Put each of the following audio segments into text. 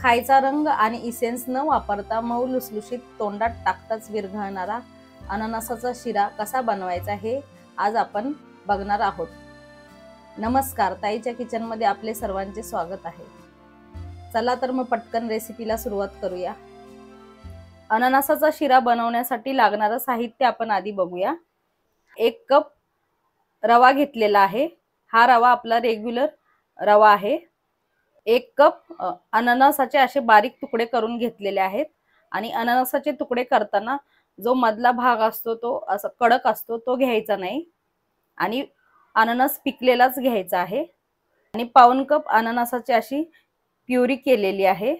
खायचा रंग आणि इसेन्स न वापरता मऊ लुसलुशीत तोंडात टाकताच विरघळणारा अननसाचा शिरा कसा बनवायचा हे आज आपण बघणार आहोत। नमस्कार, ताईच्या किचन मध्ये आपले सर्वांचे स्वागत आहे। चला तर मग पटकन रेसिपीला सुरुवात करूया। अननसाचा शिरा बनवण्यासाठी लागणारे साहित्य आपण आधी बघूया। 1 कप रवा घेतलेला आहे। हा रवा आपला रेग्युलर रवा आहे। 1 कप अननसाचे असे बारीक तुकडे करून घेतलेले आहेत आणि अननसाचे तुकडे करताना जो मधला भाग असतो तो असा कडक असतो तो घ्यायचा नाही आणि अननस पिकलेलाच घ्यायचा आहे। आणि पाऊण कप अननसाची अशी प्युरी केलेली आहे।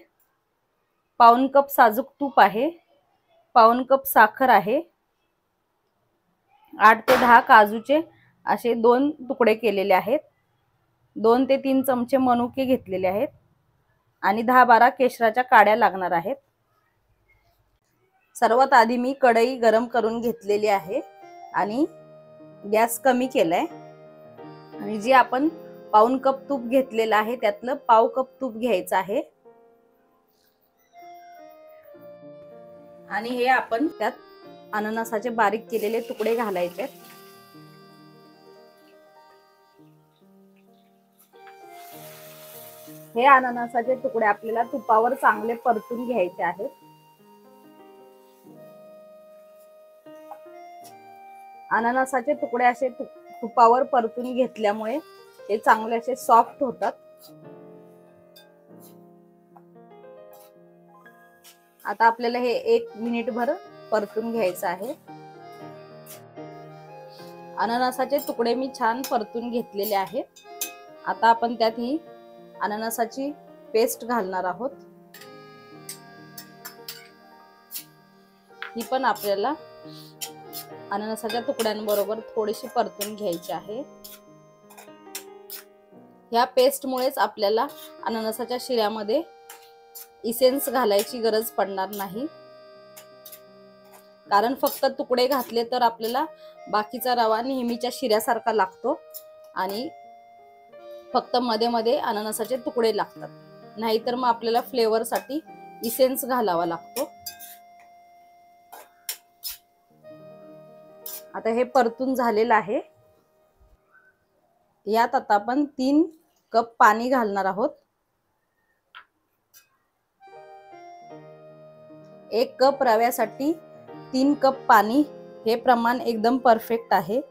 पाऊण कप साजूक तूप आहे। पाऊण कप साखर आहे। 8 ते 10 काजूचे असे 2 तुकडे केलेले आहेत। 2 ते 3 चमचे मनुके घेतलेले आहेत आणि 10-12 केशराच्या काड्या लागणार आहेत। सर्वात आधी मी कढई गरम करून घेतलेली आहे आणि गॅस कमी केलाय आणि जे आपण पाऊण कप तूप घेतलेलं आहे त्यातलं पाव कप तूप घ्यायचं आहे आणि हे आपण त्यात अननसाचे बारीक केलेले तुकडे घालायचे आहेत। हे अननसाचे तुकडे आपल्याला तुपावर चांगले परतून घ्यायचे आहेत। अननसाचे तुकडे असे तुपावर परतून घेतल्यामुळे ते चांगले असे सॉफ्ट होतात। आता आपल्याला हे 1 मिनिटभर परतून घ्यायचं आहे। अननसाचे तुकडे मी छान परतून घेतलेले आहेत। आता आपण त्यात ही अननसाची पेस्ट घालणार आहोत। ही पण आपल्याला अननसाच्या तुकड्यांबरोबर थोडीशी परतून घ्यायची आहे। या पेस्ट मुळेच आपल्याला अननसाच्या शिऱ्यामध्ये इसेन्स घालायची गरज पडणार नाही, कारण फक्त तुकडे घातले तर आपल्याला बाकीचा रवा नेहमीच्या शिऱ्यासारखा लागतो आणि फक्त मध्ये मध्ये अननसाचे तुकडे लागतात, नाहीतर मग आपल्याला फ्लेवर साठी इसेन्स घालावा लागतो। आता हे परतून झालेलं आहे। यात आता आपण 3 कप पाणी घालणार आहोत। 1 कप रव्यासाठी 3 कप पाणी हे प्रमाण एकदम परफेक्ट आहे।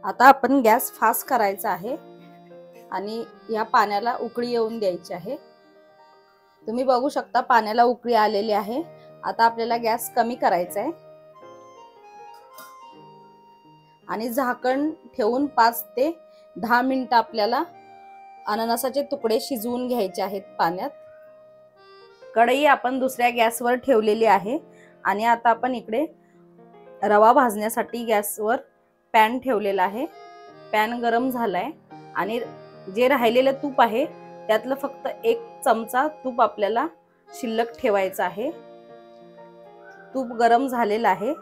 आता आपण गॅस फास्ट करायचा आहे आणि या पाण्याला उकळी येऊन द्यायची आहे। तुम्ही बघू शकता पाण्याला उकळी आलेली आहे। आता आपल्याला गॅस कमी करायचा आहे आणि झाकण ठेवून 5 ते 10 मिनिट आपल्याला अननसाचे तुकडे शिजवून घ्यायचे आहेत पाण्यात। कढई आपण दुसऱ्या गॅसवर ठेवलेली आहे आणि आता आपण इकडे रवा भाजण्यासाठी गॅसवर पॅन ठेवलेला आहे। पॅन गरम झालाय आणि जे राहिलेले तूप आहे त्यातलं फक्त 1 चमचा तूप आपल्याला शिल्लक ठेवायचं आहे। तूप गरम झालेलं आहे।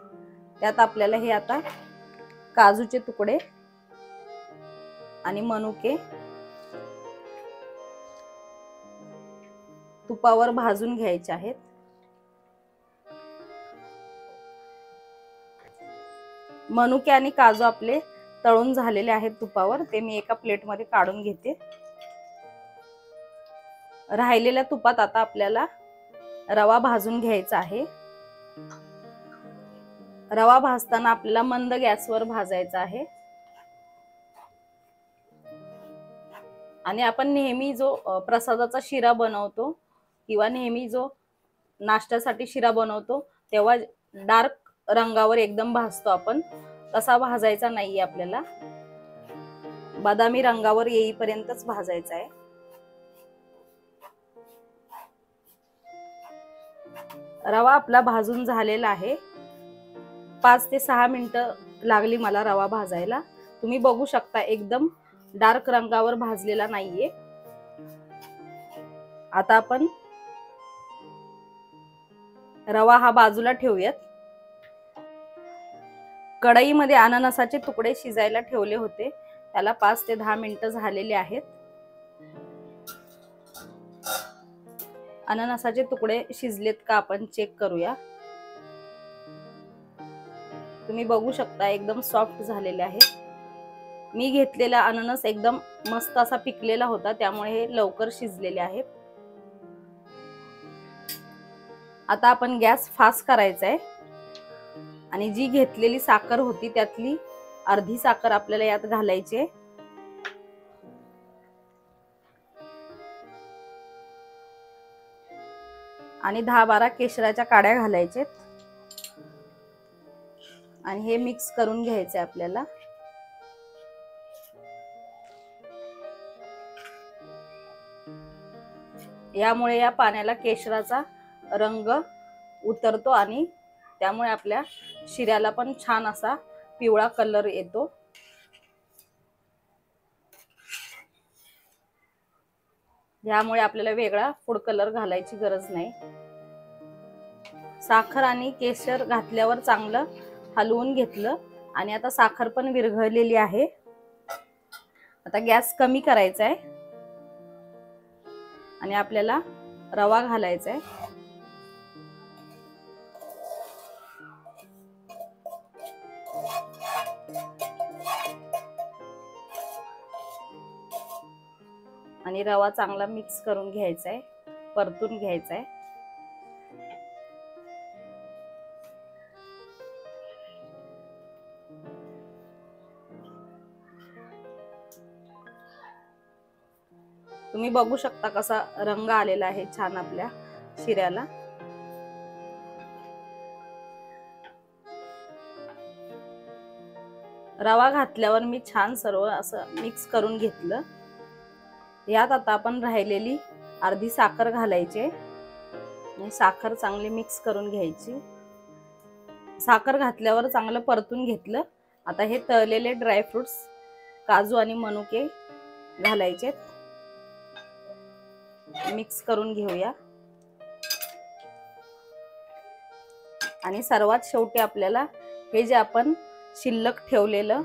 त्यात आपल्याला हे आता काजूचे तुकडे आणि मनुके तुपावर भाजून घ्यायचे आहेत। मनुके आणि काजू आपले तळून झालेले आहेत तुपावर, ते मी एका प्लेट मध्ये काढून घेते। राहिलेल्या तुपात आता आपल्याला रवा भाजून घ्यायचा आहे। रवा भाजताना आपल्याला मंद गॅसवर भाजायचा आहे आणि आपण नेहमी जो प्रसादाचा शिरा बनवतो किंवा नेहमी जो नाश्त्यासाठी शिरा बनवतो तेव्हा डार्क रंगावर एकदम भाजतो आपण, तसा भाजायचा नाहीये आपल्याला। बदामी रंगावर येईपर्यंतच भाजायचा आहे। रवा आपला भाजून झालेला आहे। 5 ते 6 मिनिटं लागली मला रवा भाजायला। तुम्ही बघू शकता एकदम डार्क रंगावर भाजलेला नाहीये। आता आपण रवा हा बाजूला ठेवूयात। कढईमध्ये अननसाचे तुकडे शिजायला ठेवले होते त्याला 5 ते 10 मिनिटं झालेले आहेत. अननसाचे तुकडे शिजलेत का आपण चेक करूया. तुम्ही बघू शकता एकदम सॉफ्ट झालेले आहे. मी घेतलेला अननस एकदम मस्त असा पिकलेला होता, त्यामुळे हे लवकर शिजलेले आहेत. आता आपण गॅस फास्ट करायचा आहे आणि जी घेतलेली साखर होती त्यातली अर्धी साखर आपल्याला यात घालायची आहे. आणि 10-12 केशराच्या काड्या घालायचेत आणि हे मिक्स करून घ्यायचे आपल्याला. यामुळे या पाण्याला केशराचा रंग उतरतो आणि त्यामुळे आपल्या शिऱ्याला पण छान असा पिवळा कलर येतो. यामुळे आपल्याला वेगळा फूड कलर घालायची गरज नाही. साखर आणि केशर घातल्यावर चांगलं हलवून घेतलं आणि आता साखर पण विरघळलेली आहे. आता गॅस कमी करायचा आहे आणि आपल्याला रवा घालायचा आहे. आणि रवा चांगला मिक्स करून घ्यायचा आहे, परतून घ्यायचा आहे. तुम्ही बघू शकता कसा रंग आलेला आहे छान आपल्या शिऱ्याला. रवा घातल्यावर मी छान सर्व असं मिक्स करून घेतलं. यात आता आपण राहिलेली अर्धी साखर घालायची आणि साखर चांगली मिक्स करून घ्यायची. साखर घातल्यावर चांगलं परतून घेतलं. आता हे तळलेले ड्रायफ्रुट्स काजू आणि मनुके घालायचे, मिक्स करून घेऊया. आणि सर्वात शेवटी आपल्याला हे जे आपण शिल्लक ठेवलेलं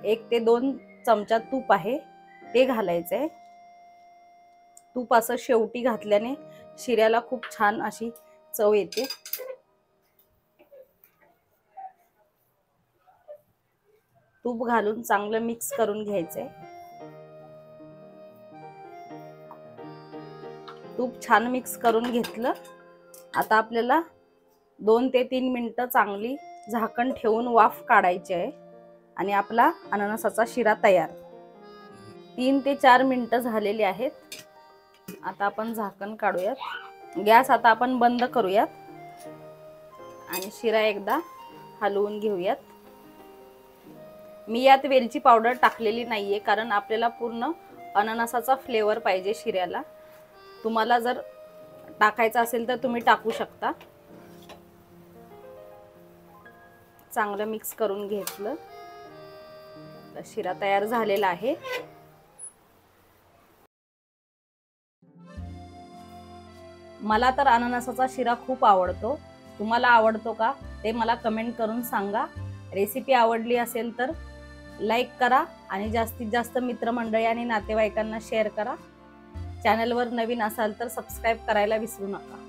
1 ते 2 चमचा तूप आहे ते घालायचंय. तूप असं शेवटी घातल्याने शिऱ्याला खूप छान अशी चव येते. तूप घालून चांगलं मिक्स करून घ्यायचंय. तूप छान मिक्स करून घेतलं. आता आपल्याला 2 ते 3 मिनिटं चांगली झाकण ठेवून वाफ काढायची आहे आणि आपला अननसाचा शिरा तयार. 3 ते 4 मिनिटं झालेली आहेत. आता आपण झाकण काढूयात. गॅस आता आपण बंद करूयात आणि शिरा एकदा हलवून घेऊयात. मी यात वेलची पावडर टाकलेली नाहीये, कारण आपल्याला पूर्ण अननसाचा फ्लेवर पाहिजे शिऱ्याला. तुम्हाला जर टाकायचं असेल तर तुम्ही टाकू शकता. चांगलं मिक्स करून घेतलं. शिरा तयार झालेला आहे. मला तर अननसाचा शिरा खूप आवडतो. तुम्हाला आवडतो का ते मला कमेंट करून सांगा. रेसिपी आवडली असेल तर लाईक करा आणि जास्तीत जास्त मित्रमंडळी आणि नातेवाईकांना शेअर करा. चॅनलवर नवीन असाल तर सबस्क्राईब करायला विसरू नका.